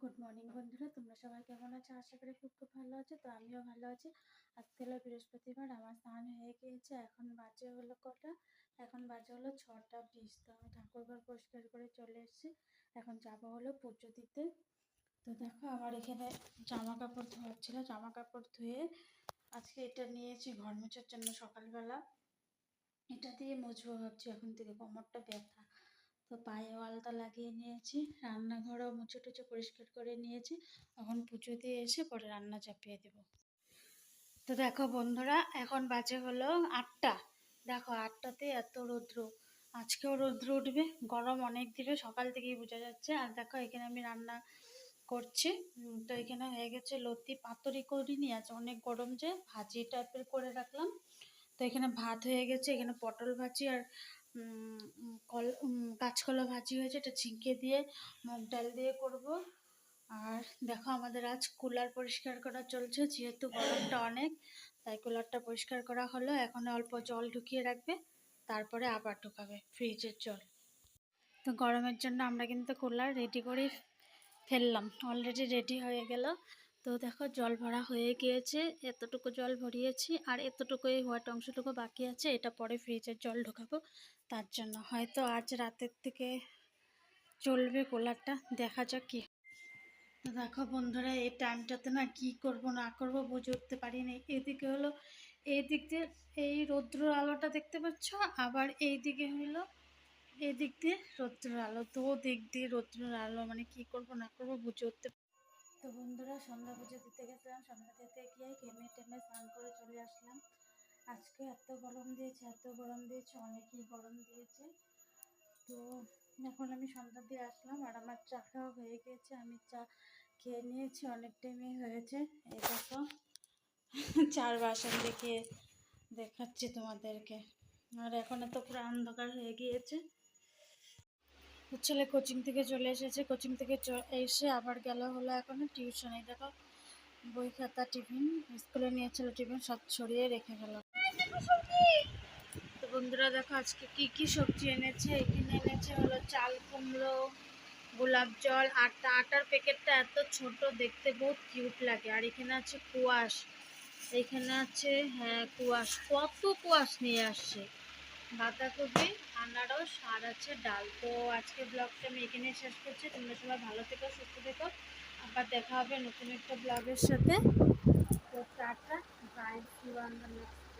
Good morning বন্ধুরা, তোমরা সবাই কেমন আছো? আশা করি খুব ভালো আছো। তো আমিও ভালো আছি। আজকে হলো বৃহস্পতিবার, আমার স্নান হয়ে গিয়েছে। এখন বাজে হলো কটা? এখন বাজে হলো 6টা 20। তো আমি ঠাকুরঘর পরিষ্কার করে চলে এসেছি। এখন যাবো হলো পুজো দিতে। তো দেখো, আমার এখানে জামা কাপড় ধোয়ার ছিল, জামা কাপড় ধুয়ে আজকে এটা নিয়েছি ঘর মোছার জন্য। সকালবেলা এটা দিয়ে মুছবো ভাবছি, এখন থেকে কোমরটা ব্যথা। তো পায়ে ওয়ালটা লাগিয়ে নিয়েছি, রান্নাঘরও মুছে টুছে পরিষ্কার করে নিয়েছি। এখন পুজো দিয়ে এসে পরে রান্না চাপিয়ে দেব। তো দেখো বন্ধুরা, এখন বাজে হলো 8টা। দেখো 8টাতে এত রৌদ্র, আজকেও রৌদ্র উঠবে, গরম অনেক দিবে, সকাল থেকেই বোঝা যাচ্ছে। আর দেখো এখানে আমি রান্না করছি। তো এখানে হয়ে গেছে লতি পাতুরি করিনি, আজ অনেক গরম যে ভাজি টাইপের করে রাখলাম। তো এখানে ভাত হয়ে গেছে, এখানে পটল ভাজি আর কাঁচকলা ভাজি হয়েছে, এটা ঝিঙ্গে দিয়ে মুগ ডাল দিয়ে করব। আর দেখো আমাদের আজ কুলার পরিষ্কার করা চলছে, যেহেতু গরমটা অনেক, তাই কুলারটা পরিষ্কার করা হলো। এখন অল্প জল ঢুকিয়ে রাখবে, তারপরে আবার ঢুকাবে ফ্রিজের জল। তো গরমের জন্য আমরা কিন্তু কুলার রেডি করে ফেললাম, অলরেডি রেডি হয়ে গেল। তো দেখো জল ভরা হয়ে গিয়েছে, এতটুকু জল ভরিয়েছি আর এতটুকুই হোয়াইট অংশটুকু বাকি আছে, এটা পরে ফ্রিজের জল ঢোকাবো। তার জন্য হয়তো আজ রাতের থেকে চলবে কুলারটা, দেখা যাক কি। তো দেখো বন্ধুরা, এই টাইমটাতে না কি করব না করব বুঝে উঠতে পারিনি। এদিকে হলো এই দিক দিয়ে এই রৌদ্র আলোটা দেখতে পাচ্ছ, আবার এই দিকে হলো এদিক দিয়ে রৌদ্রের আলো, তো দিক দিয়ে রৌদ্রের আলো, মানে কি করব না করব বুঝে উঠতে। তো বন্ধুরা, সন্ধ্যা পুজো দিতে গেছিলাম, সন্ধ্যা দিতে গিয়ে ঘেমে টেমে স্নান করে চলে আসলাম। আজকে এত গরম দিয়েছে, এত গরম দিয়েছে, অনেকই গরম দিয়েছে। তো এখন আমি সন্ধ্যা দিয়ে আসলাম আর আমার চা খাওয়া হয়ে গিয়েছে, আমি চা খেয়ে নিয়েছি, অনেক টাইমই হয়েছে। এই দেখো 4 বাসন দেখিয়ে দেখাচ্ছি তোমাদেরকে। আর এখন তো পুরো অন্ধকার হয়ে গিয়েছে। ছেলে কোচিং থেকে চলে এসেছে, কোচিং থেকে এসে আবার গেল হলো এখনো টিউশনে। দেখো বই খাতা টিফিন স্কুলে নিয়েছিল, টিফিন সব ছড়িয়ে রেখে গেল। তো বন্ধুরা দেখো আজকে কি কি সবজি এনেছে। এখানে এনেছে হলো চাল কুমড়ো, গোলাপ জল, আটা। আটার প্যাকেটটা এত ছোট, দেখতে বহুত কিউট লাগে। আর এখানে আছে কুয়াশ, এখানে আছে হ্যাঁ কুয়াশ, কত কুয়াশ নিয়ে আসছে। বাঁধাকপি, আনারস আর আছে ডাল। তো আজকে ব্লগটা আমি এখানে শেষ করছি। তোমরা সবাই ভালো থেকো, সুস্থ থেকো, আবার দেখা হবে নতুন একটা ব্লগের সাথে। তো tata, bye, see you on the next.